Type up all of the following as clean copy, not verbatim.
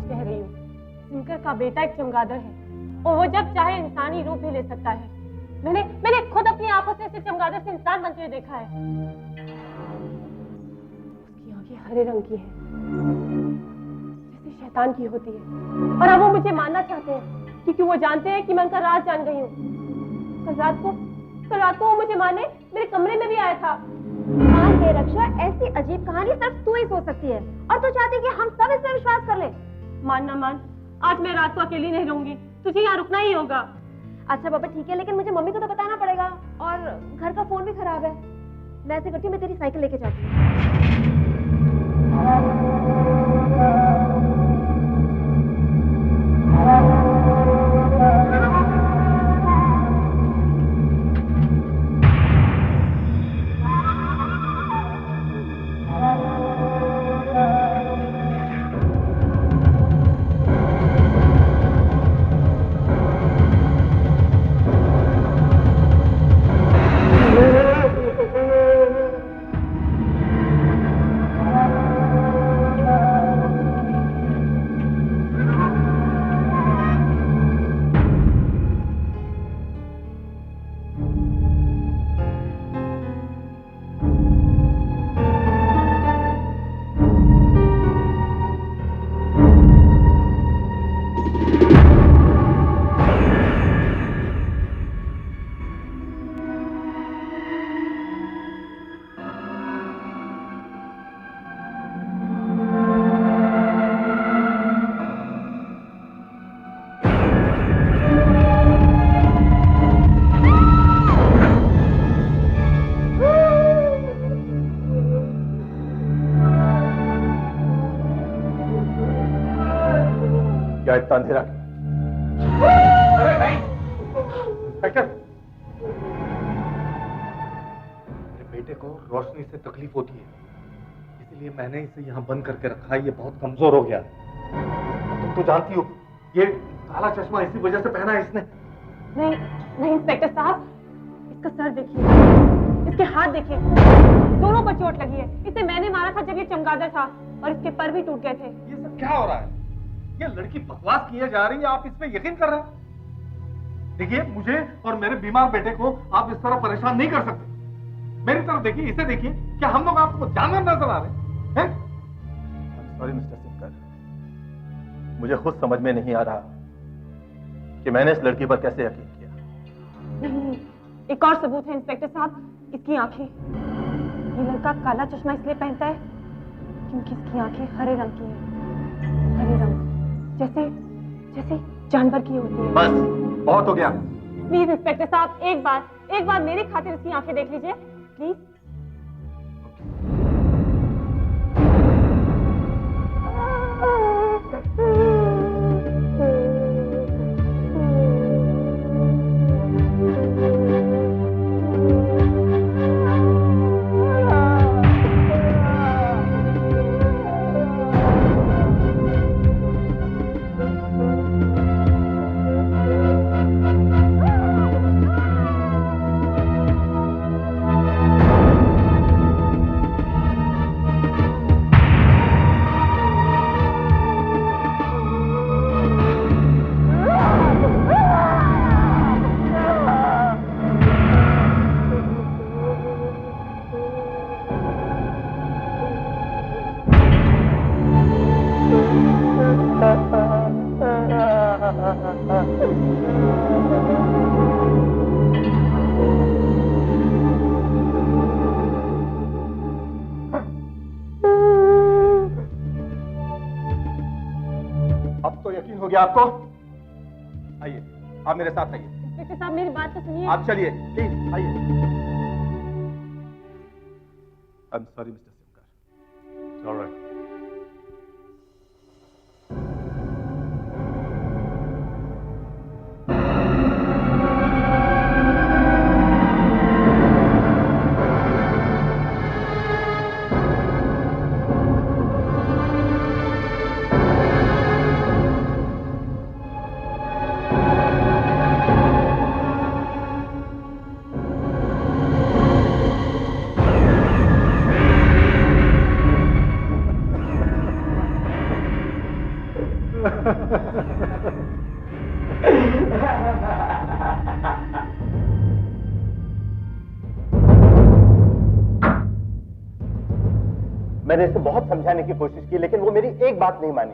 कह रही हूँ, सिंकर का बेटा एक चमगादड़ है और वो जब चाहे इंसानी रूप भी ले सकता है। मैंने खुद अपनी आंखों से इसे चमगादड़ से इंसान बनते हुए देखा है। उसकी आंखें हरे रंग की हैं, जैसे शैतान की होती है। और अब वो मुझे मानना चाहते हैं क्योंकि वो जानते हैं कि मैं उनका राज जान गई हूँ। कल रात को वो मुझे मारने मेरे कमरे में भी आया था। मान ले रक्षा, ऐसी अजीब कहानी सिर्फ तू ही सोच सकती है और तू चाहती है कि हम सब इस पर विश्वास कर लें। मान ना मान, आज मैं रात को अकेली नहीं रहूंगी, तुझे यहाँ रुकना ही होगा। अच्छा बाबा ठीक है, लेकिन मुझे मम्मी को तो बताना पड़ेगा और घर का फोन भी खराब है। मैं ऐसे करती हूँ, मैं तेरी साइकिल लेके जाती हूँ। इतना अंधेरा अरे नहीं इंस्पेक्टर, मेरे बेटे को रोशनी से तकलीफ होती है, इसलिए मैंने इसे यहाँ बंद करके रखा है। ये बहुत कमजोर हो गया है। तुम तो जानती हो ये काला चश्मा इसी वजह से पहना है इसने। नहीं इंस्पेक्टर साहब, इसका सर देखिए, इसके हाथ देखिए, दोनों पर चोट लगी है। इसे मैंने मारा था जब ये चमगादड़ था और इसके पर भी टूट गए थे। ये सब क्या हो रहा है? ये लड़की बकवास किए जा रही है, आप इस पे यकीन कर रहे हैं? देखिए, मुझे और मेरे बीमार बेटे को आप इस तरह परेशान नहीं कर सकते। मेरी तरफ देखिए, इसे देखिए, क्या हम लोग आपको जानवर नजर आ रहे हैं? सॉरी मिस्टर सिंकर, मुझे खुद समझ में नहीं आ रहा कि मैंने इस लड़की पर कैसे यकीन किया। नहीं, एक और सबूत है इंस्पेक्टर साहब, इसकी आंखें। ये लड़का काला चश्मा इसलिए पहनता है क्योंकि इसकी आंखें हरे रंग की हैं। हरे रंग जैसे जानवर की होती है। बस बहुत हो गया। प्लीज इंस्पेक्टर साहब, एक बार मेरी खातिर इसकी आंखें देख लीजिए प्लीज। आपको आइए, आप मेरे साथ आइए। इंस्पेक्टर साहब, मेरी बात तो सुनिए। आप चलिए प्लीज, आइए। I am sorry mister sinker. Alright. मैंने इसे बहुत समझाने की कोशिश की, लेकिन वो मेरी एक बात नहीं मानी।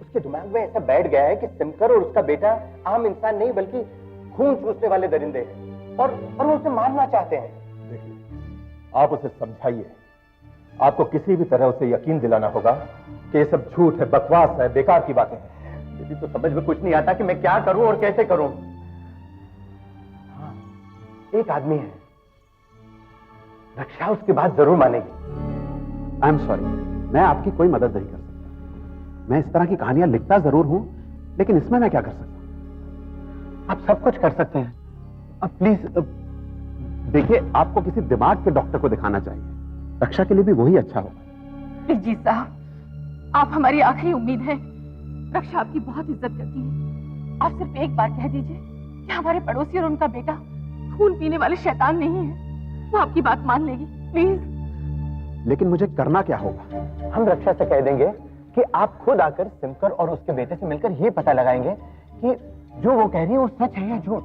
उसके दिमाग में ऐसा बैठ गया है कि सिमकर और उसका बेटा आम इंसान नहीं बल्कि खून चूसने वाले दरिंदे हैं, और वो उसे मारना चाहते हैं। देखिए, आप उसे समझाइए। आपको किसी भी तरह उसे यकीन दिलाना होगा कि ये सब झूठ है, बकवास है, बेकार की बातें हैं। दीदी तो समझ में कुछ नहीं आता कि मैं क्या करूं और कैसे करूं। हाँ, एक आदमी है, रक्षा उसकी बात जरूर मानेगी। आई एम सॉरी, मैं आपकी कोई मदद नहीं कर सकता। मैं इस तरह की कहानियां लिखता जरूर हूं, लेकिन इसमें मैं क्या कर सकता? आप सब कुछ कर सकते हैं। अब प्लीज देखिए, आपको किसी दिमाग के डॉक्टर को दिखाना चाहिए। रक्षा के लिए भी वही अच्छा होगा। प्लीज जी साहब, आप हमारी आखिरी उम्मीद है। रक्षा आपकी बहुत इज्जत करती है। आप सिर्फ एक बार कह दीजिए कि हमारे पड़ोसी और उनका बेटा खून पीने वाले शैतान नहीं है, वो आपकी बात मान लेगी। प्लीज। लेकिन मुझे करना क्या होगा? हम रक्षा से कह देंगे कि आप खुद आकर सिमकर और उसके बेटे से मिलकर ये पता लगाएंगे कि जो वो कह रही है वो सच है या झूठ,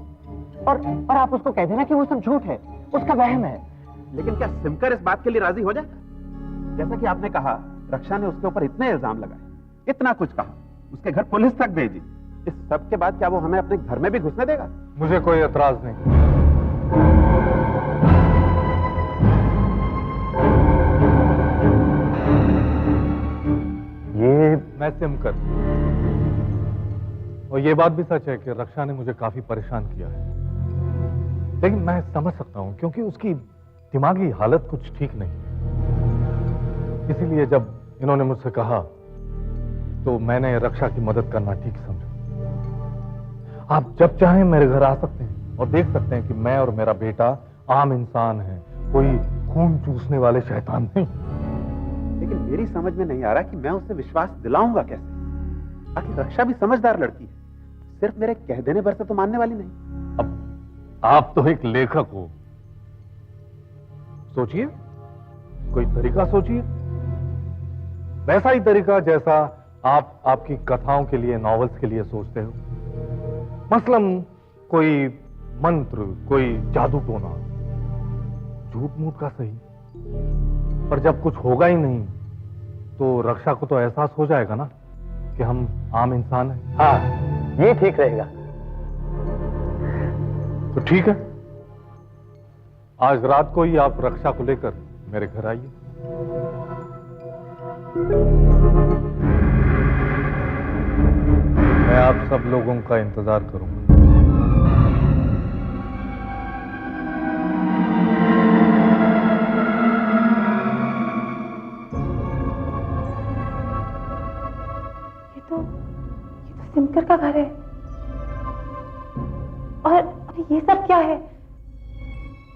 और आप उसको कह देना कि वो सब झूठ है, उसका वहम है। लेकिन क्या सिमकर इस बात के लिए राजी हो जाए? जैसा कि आपने कहा, रक्षा ने उसके ऊपर इतने इल्जाम लगाए, इतना कुछ कहा, उसके घर पुलिस तक भेजी। इस सब के बाद क्या वो हमें अपने घर में भी घुसने देगा? मुझे कोई एतराज नहीं। ये मैं सिमकर, और ये बात भी सच है कि रक्षा ने मुझे काफी परेशान किया है, लेकिन मैं समझ सकता हूं क्योंकि उसकी दिमागी हालत कुछ ठीक नहीं है। इसीलिए जब इन्होंने मुझसे कहा तो मैंने रक्षा की मदद करना ठीक समझा। आप जब चाहें मेरे घर आ सकते हैं और देख सकते हैं कि मैं और मेरा बेटा आम इंसान है, कोई खून चूसने वाले शैतान नहीं। लेकिन मेरी समझ में नहीं आ रहा कि मैं उसे विश्वास दिलाऊंगा कैसे। आखिर रक्षा भी समझदार लड़की है, सिर्फ मेरे कह देने भर से तो मानने वाली नहीं। अब आप तो एक लेखक हो, सोचिए, कोई तरीका सोचिए, वैसा ही तरीका जैसा आप आपकी कथाओं के लिए, नॉवेल्स के लिए सोचते हो। मसलन कोई मंत्र, कोई जादू टोना, झूठ मूठ का सही, पर जब कुछ होगा ही नहीं तो रक्षा को तो एहसास हो जाएगा ना कि हम आम इंसान हैं। हाँ, ये ठीक रहेगा। तो ठीक है, आज रात को ही आप रक्षा को लेकर मेरे घर आइए। मैं आप सब लोगों का इंतजार करूंगा। ये तो सिमकर का घर है। और ये सब क्या है?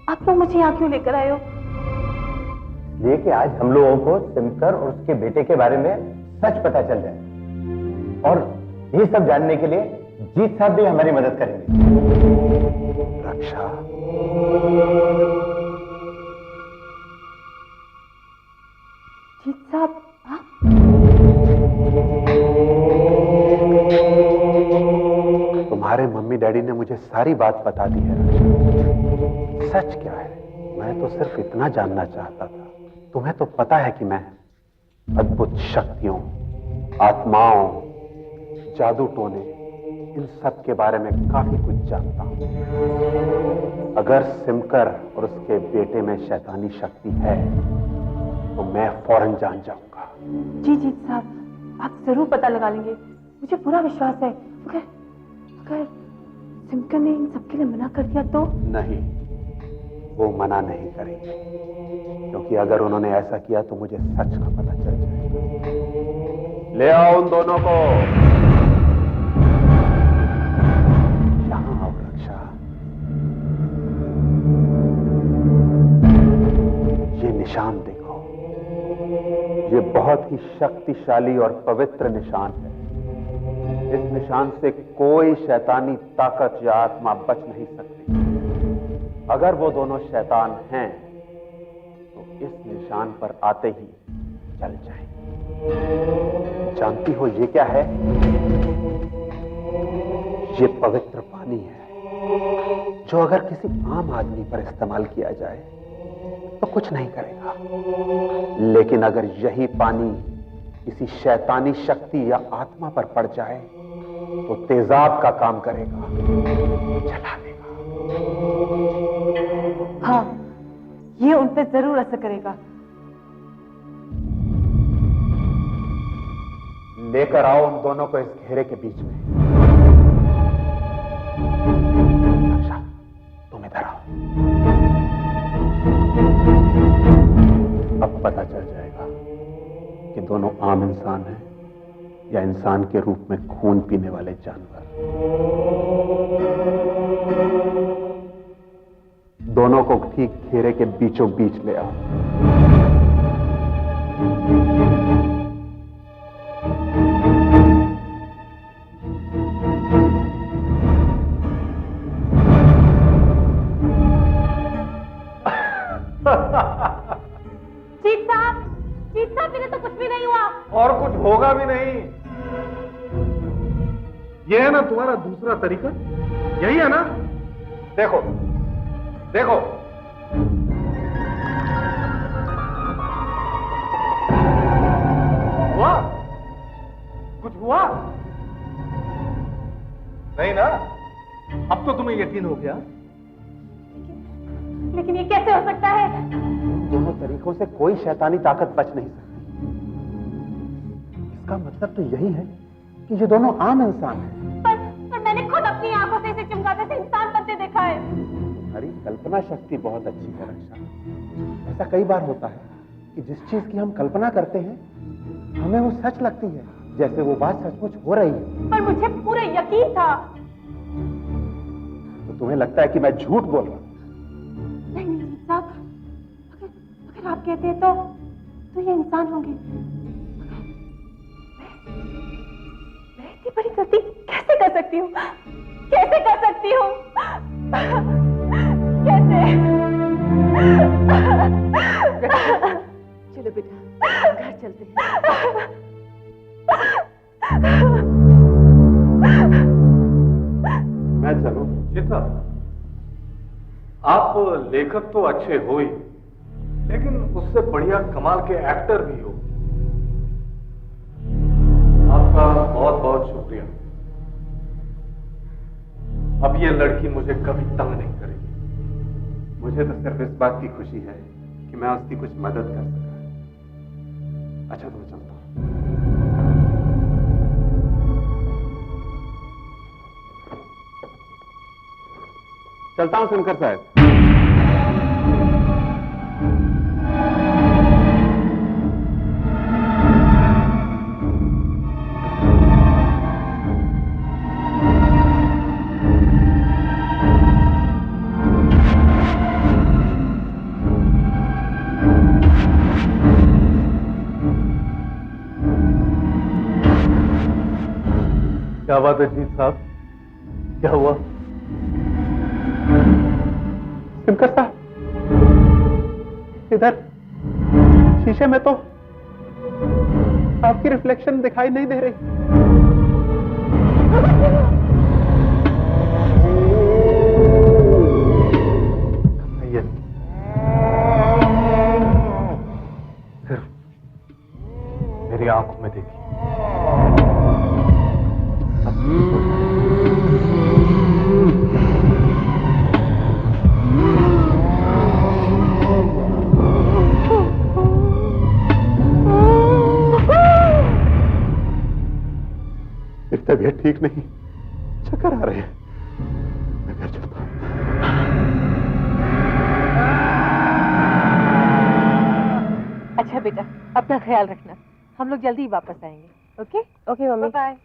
आप लोग मुझे यहाँ क्यों लेकर आए हो? इसलिए कि आज हम लोगों को सिमकर और उसके बेटे के बारे में सच पता चल जाए, और ये सब जानने के लिए जीत साहब भी हमारी मदद करेंगे। रक्षा, जीत साहब, आप? तुम्हारे मम्मी डैडी ने मुझे सारी बात बता दी है रक्षा। सच क्या है? मैं तो सिर्फ इतना जानना चाहता था। तुम्हें तो पता है कि मैं अद्भुत शक्तियों, आत्माओं, जादू टोने, इन सब के बारे में काफी कुछ जानता हूं। अगर सिमकर और उसके बेटे में शैतानी शक्ति है तो मैं फौरन जान जाऊंगा। जी जीत साहब, आप जरूर पता लगा लेंगे, मुझे पूरा विश्वास है। अगर सिमकर ने इन सबके लिए मना कर दिया तो? नहीं, वो मना नहीं करेंगे, क्योंकि अगर उन्होंने ऐसा किया तो मुझे सच का पता चल जाएगा। ले आओ उन दोनों को। यहां आओ रक्षा। ये निशान देखो, ये बहुत ही शक्तिशाली और पवित्र निशान है। इस निशान से कोई शैतानी ताकत या आत्मा बच नहीं सकती। अगर वो दोनों शैतान हैं तो इस निशान पर आते ही जल जाएंगे। जानती हो ये क्या है? ये पवित्र पानी है, जो अगर किसी आम आदमी पर इस्तेमाल किया जाए तो कुछ नहीं करेगा। लेकिन अगर यही पानी किसी शैतानी शक्ति या आत्मा पर पड़ जाए तो तेजाब का काम करेगा, जला देगा। हाँ, ये उन पे जरूर असर करेगा। लेकर आओ उन दोनों को इस घेरे के बीच में। अच्छा, तुम इधर आओ। अब पता चल जाएगा कि दोनों आम इंसान हैं या इंसान के रूप में खून पीने वाले जानवर। दोनों को ठीक घेरे के बीचों बीच ले आओ। जीत साहब, मेरे तो कुछ भी नहीं हुआ। और कुछ होगा भी नहीं। ये है ना तुम्हारा दूसरा तरीका, यही है ना? देखो देखो, हुआ? कुछ हुआ नहीं ना? अब तो तुम्हें यकीन हो गया। लेकिन ये कैसे हो सकता है? दोनों तरीकों से कोई शैतानी ताकत बच नहीं सकती। इसका मतलब तो यही है कि ये दोनों आम इंसान हैं। पर मैंने खुद अपनी आंखों से इसे चमकाते से इंसान बनते देखा है। तुम्हारी कल्पना शक्ति बहुत अच्छी है रक्षा। ऐसा कई बार होता है कि जिस चीज की हम कल्पना करते हैं हमें वो सच लगती है, जैसे वो बात सचमुच हो रही है। पर मुझे पूरा यकीन था। तो तुम्हें लगता है कि मैं झूठ बोल रहा हूं? नहीं जीत साहब, अगर आप कहते हैं तो ये इंसान होंगे। मैं इतनी बड़ी गलती कैसे कर सकती हूँ? कैसे कर सकती हूँ? कैसे? चलो बेटा, घर चलते हैं। मैं चलूं? जीता, आप लेखक तो अच्छे हो ही, लेकिन उससे बढ़िया कमाल के एक्टर भी हो। आपका बहुत बहुत शुक्रिया। अब ये लड़की मुझे कभी तंग नहीं करेगी। मुझे तो सिर्फ इस बात की खुशी है कि मैं उसकी कुछ मदद कर सका। अच्छा, तो मैं चलता हूं। चलता हूं शंकर साहब। क्या बात है जीत साहब, क्या हुआ? शंकर साहब, इधर शीशे में तो आपकी रिफ्लेक्शन दिखाई नहीं दे रही। ये सिर्फ मेरी आंखों में देखी। तबीयत ठीक नहीं, चक्कर आ रहे हैं। मैं घर चलता हूं। अच्छा बेटा, अपना ख्याल रखना। हम लोग जल्दी ही वापस आएंगे। ओके? Okay mummy. बाय।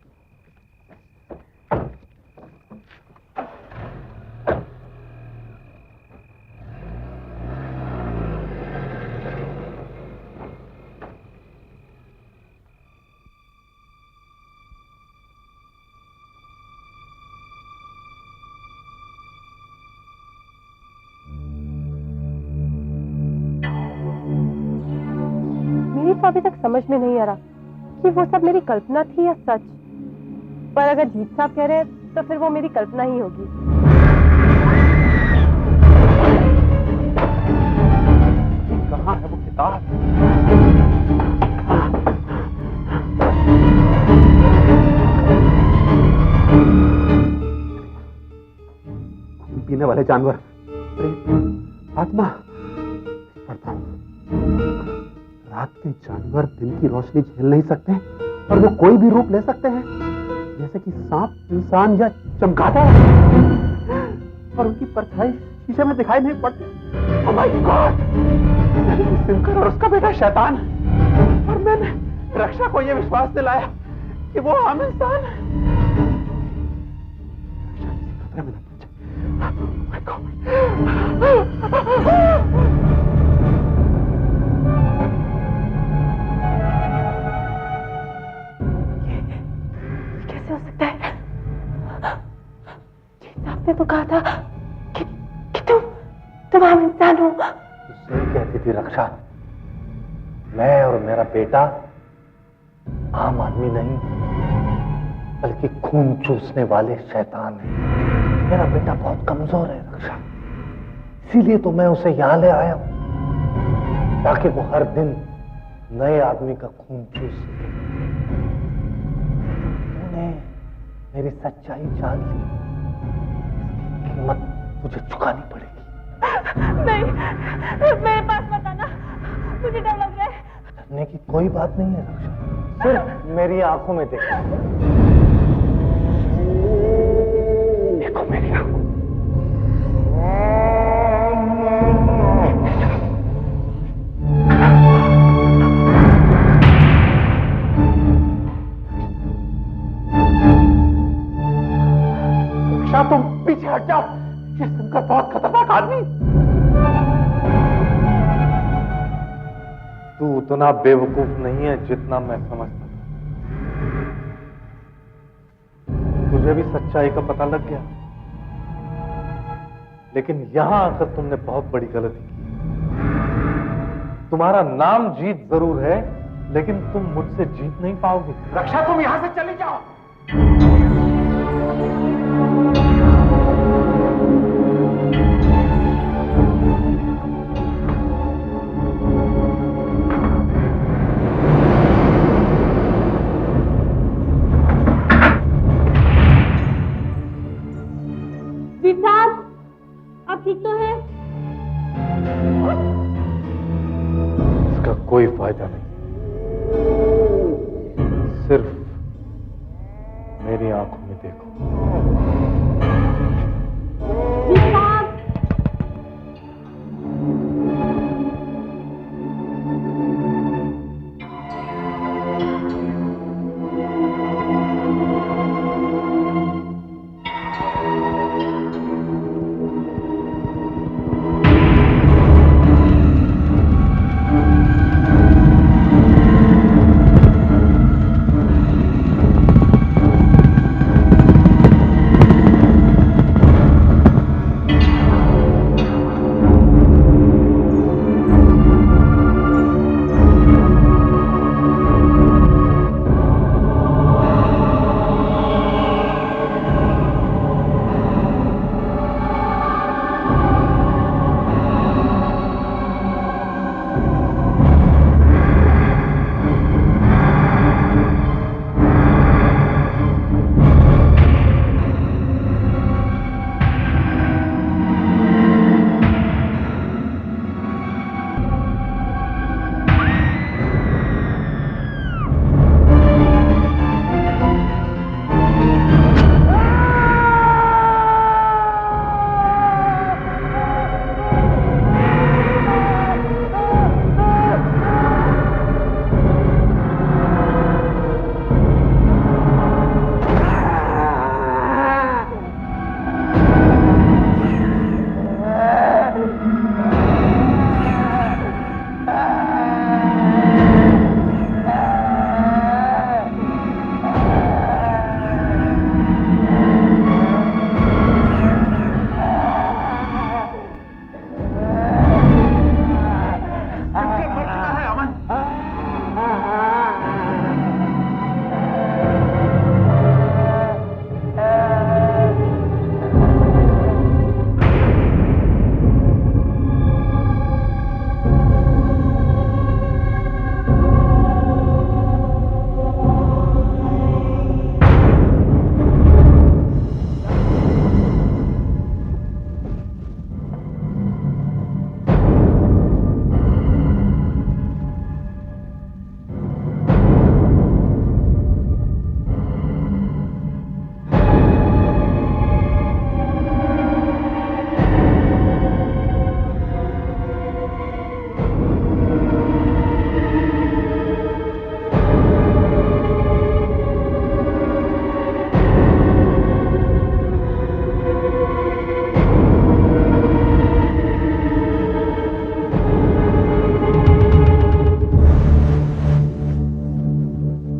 तो अभी तक समझ में नहीं आ रहा कि वो सब मेरी कल्पना थी या सच। पर अगर जीत साहब कह रहे हैं तो फिर वो मेरी कल्पना ही होगी। शैतान। पीने वाले जानवर, प्रेत, आत्मा, पढ़ता हूं। रात के जानवर दिन की रोशनी झेल नहीं सकते और वो कोई भी रूप ले सकते हैं, जैसे कि सांप, इंसान या चमगादड़, और उनकी परछाई शीशे में दिखाई नहीं पड़ती। Oh my God! सिमकर और उसका बेटा शैतान, और मैंने रक्षा को यह विश्वास दिलाया कि वो आम इंसान है। खतरे में न पड़ जाए। Oh my God! कैसे हो सकता है? आपने तो कहा था कि तुम आम इंसान हो। सही कहती थी रक्षा, मैं और मेरा बेटा आम आदमी नहीं बल्कि खून चूसने वाले शैतान हैं। मेरा बेटा बहुत कमजोर है रक्षा, इसीलिए तो मैं उसे यहां ले आया हूं ताकि वो हर दिन नए आदमी का खून चूस सके। तूने मेरी सच्चाई जान ली, कीमत तुझे चुकानी पड़ेगी। नहीं, मेरे पास मत आना, मुझे डर लग रहा है। डरने की कोई बात नहीं है रक्षा, सिर्फ मेरी आंखों में देखो। देखो मेरी आंखों। रक्षा, तुम पीछे हट जाओ, ये सुनकर बहुत खतरनाक आदमी। तू उतना बेवकूफ नहीं है जितना मैं समझता था। तुझे भी सच्चाई का पता लग गया, लेकिन यहां आकर तुमने बहुत बड़ी गलती की। तुम्हारा नाम जीत जरूर है, लेकिन तुम मुझसे जीत नहीं पाओगे। रक्षा, तुम यहां से चली जाओ। आप ठीक तो है? इसका कोई फायदा नहीं, सिर्फ मेरी आंखों में देखो।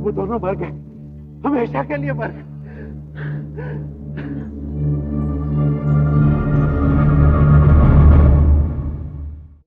वो दोनों मर गए, हमेशा के लिए मर गए।